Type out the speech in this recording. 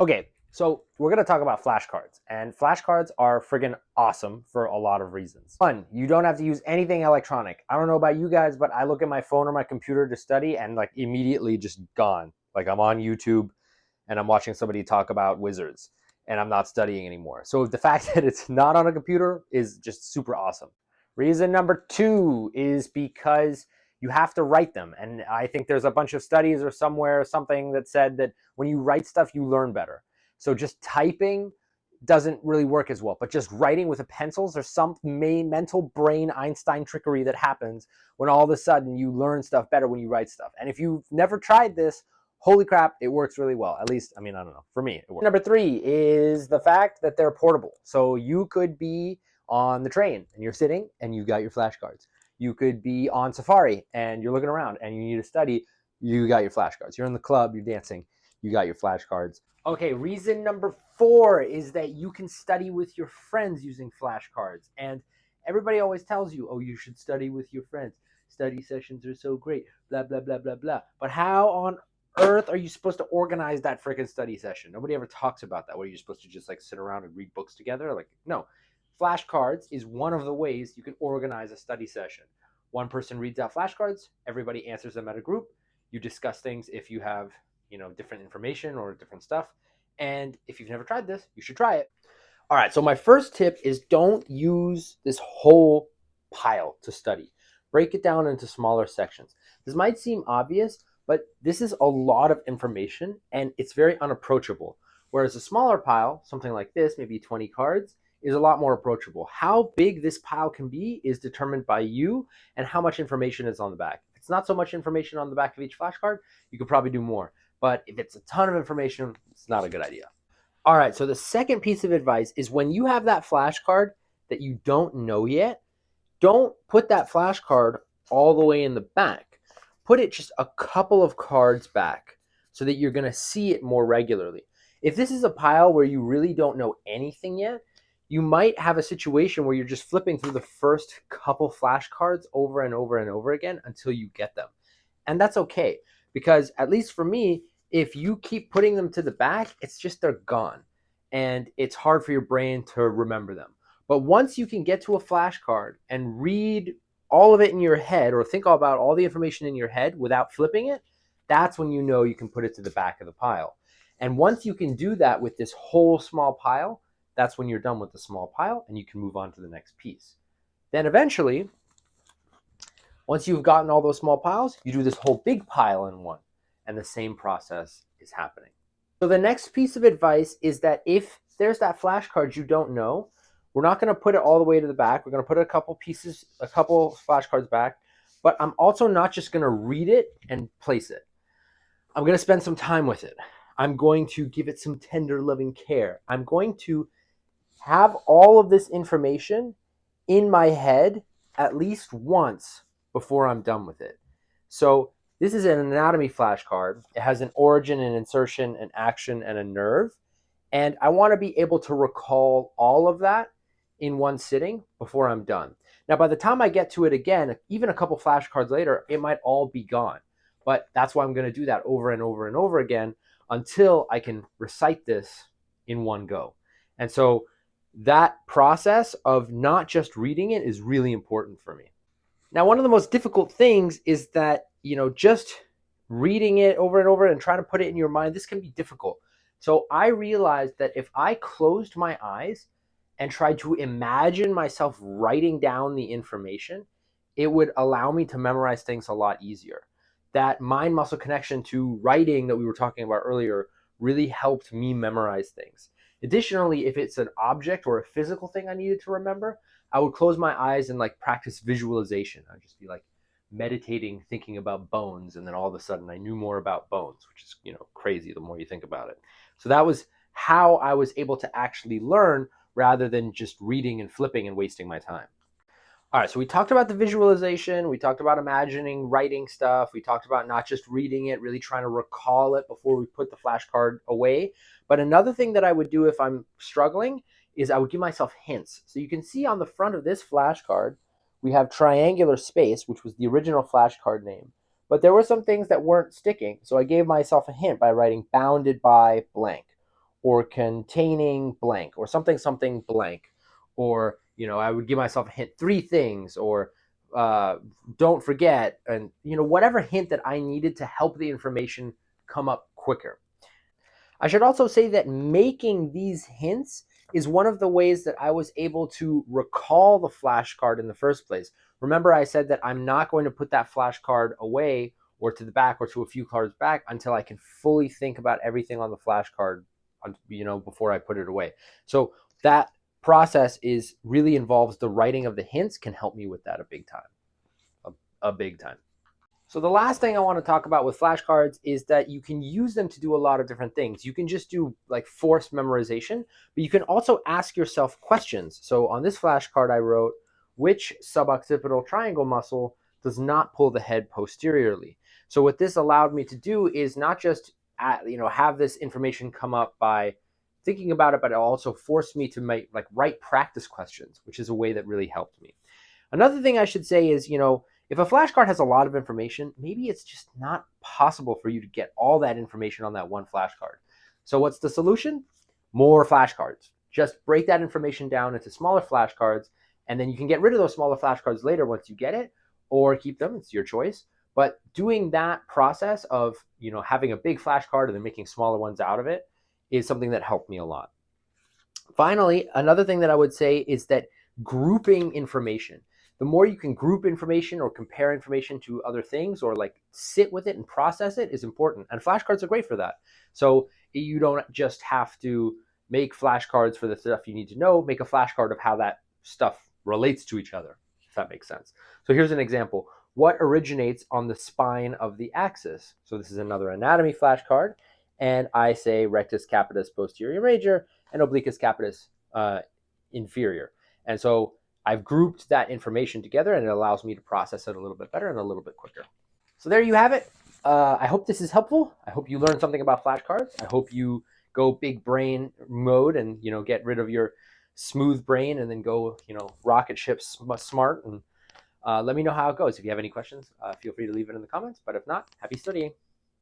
Okay, so we're going to talk about flashcards. And flashcards are friggin' awesome for a lot of reasons. One, you don't have to use anything electronic. I don't know about you guys, but I look at my phone or my computer to study and like immediately just gone. Like I'm on YouTube and I'm watching somebody talk about wizards and I'm not studying anymore. So the fact that it's not on a computer is just super awesome. Reason number two is because you have to write them. And I think there's a bunch of studies or somewhere, something that said that when you write stuff, you learn better. So just typing doesn't really work as well, but just writing with a pencils, there's some mental brain Einstein trickery that happens when all of a sudden you learn stuff better when you write stuff. And if you've never tried this, holy crap, it works really well. At least, I mean, I don't know. For me, it works. Number three is the fact that they're portable. So you could be on the train and you're sitting and you got your flashcards. You could be on safari and you're looking around and you need to study. You got your flashcards. You're in the club, you're dancing. You got your flashcards. Okay, reason number four is that you can study with your friends using flashcards. And everybody always tells you, oh, you should study with your friends. Study sessions are so great, blah, blah, blah, blah, blah. But how on earth are you supposed to organize that freaking study session? Nobody ever talks about that. What, are you supposed to just like sit around and read books together? Like, no. Flashcards is one of the ways you can organize a study session. One person reads out flashcards, everybody answers them at a group. You discuss things if you have, different information or different stuff. And if you've never tried this, you should try it. All right, so my first tip is don't use this whole pile to study. Break it down into smaller sections. This might seem obvious, but this is a lot of information and it's very unapproachable. Whereas a smaller pile, something like this, maybe 20 cards, is a lot more approachable. How big this pile can be is determined by you and how much information is on the back. If it's not so much information on the back of each flashcard, you could probably do more. But if it's a ton of information, it's not a good idea. All right, so the second piece of advice is when you have that flashcard that you don't know yet, don't put that flashcard all the way in the back. Put it just a couple of cards back so that you're going to see it more regularly. If this is a pile where you really don't know anything yet, you might have a situation where you're just flipping through the first couple flashcards over and over and over again until you get them. And that's okay, because at least for me, if you keep putting them to the back, it's just they're gone. And it's hard for your brain to remember them. But once you can get to a flashcard and read all of it in your head or think about all the information in your head without flipping it, that's when you know you can put it to the back of the pile. And once you can do that with this whole small pile, that's when you're done with the small pile and you can move on to the next piece. Then eventually, once you've gotten all those small piles, you do this whole big pile in one, and the same process is happening. So the next piece of advice is that if there's that flashcard you don't know, we're not going to put it all the way to the back. We're going to put a couple flashcards back, but I'm also not just going to read it and place it. I'm going to spend some time with it. I'm going to give it some tender, loving care. I'm going to have all of this information in my head at least once before I'm done with it. So this is an anatomy flashcard. It has an origin, an insertion, an action, and a nerve. And I want to be able to recall all of that in one sitting before I'm done. Now, by the time I get to it again, even a couple flashcards later, it might all be gone. But that's why I'm going to do that over and over and over again until I can recite this in one go. And so that process of not just reading it is really important for me. Now, one of the most difficult things is that, just reading it over and over and trying to put it in your mind, this can be difficult. So I realized that if I closed my eyes and tried to imagine myself writing down the information, it would allow me to memorize things a lot easier. That mind muscle connection to writing that we were talking about earlier really helped me memorize things. Additionally, if it's an object or a physical thing I needed to remember, I would close my eyes and practice visualization. I'd just be meditating, thinking about bones, and then all of a sudden I knew more about bones, which is, crazy the more you think about it. So that was how I was able to actually learn rather than just reading and flipping and wasting my time. All right, so we talked about the visualization, we talked about imagining, writing stuff, we talked about not just reading it, really trying to recall it before we put the flashcard away. But another thing that I would do if I'm struggling is I would give myself hints. So you can see on the front of this flashcard, we have triangular space, which was the original flashcard name. But there were some things that weren't sticking, so I gave myself a hint by writing bounded by blank. or containing blank, or something blank, or I would give myself a hint, 3 things, or don't forget, and whatever hint that I needed to help the information come up quicker. I should also say that making these hints is one of the ways that I was able to recall the flashcard in the first place. Remember, I said that I'm not going to put that flashcard away or to the back or to a few cards back until I can fully think about everything on the flashcard, before I put it away. So that process really involves the writing of the hints, can help me with that a big time, a big time. So the last thing I want to talk about with flashcards is that you can use them to do a lot of different things. You can just do like forced memorization, but you can also ask yourself questions. So on this flashcard I wrote, which suboccipital triangle muscle does not pull the head posteriorly? So what this allowed me to do is not just have this information come up by thinking about it, but it also forced me to write practice questions, which is a way that really helped me. Another thing I should say is, if a flashcard has a lot of information, maybe it's just not possible for you to get all that information on that one flashcard. So what's the solution? More flashcards. Just break that information down into smaller flashcards, and then you can get rid of those smaller flashcards later once you get it, or keep them, it's your choice. But doing that process of, having a big flashcard and then making smaller ones out of it is something that helped me a lot. Finally, another thing that I would say is that grouping information. The more you can group information or compare information to other things, or sit with it and process it, is important. And flashcards are great for that. So you don't just have to make flashcards for the stuff you need to know, make a flashcard of how that stuff relates to each other, if that makes sense. So here's an example. What originates on the spine of the axis? So this is another anatomy flashcard. And I say rectus capitis posterior major and obliquus capitis inferior. And so I've grouped that information together, and it allows me to process it a little bit better and a little bit quicker. So there you have it. I hope this is helpful. I hope you learned something about flashcards. I hope you go big brain mode and get rid of your smooth brain and then go rocket ship smart. And let me know how it goes. If you have any questions, feel free to leave it in the comments. But if not, happy studying.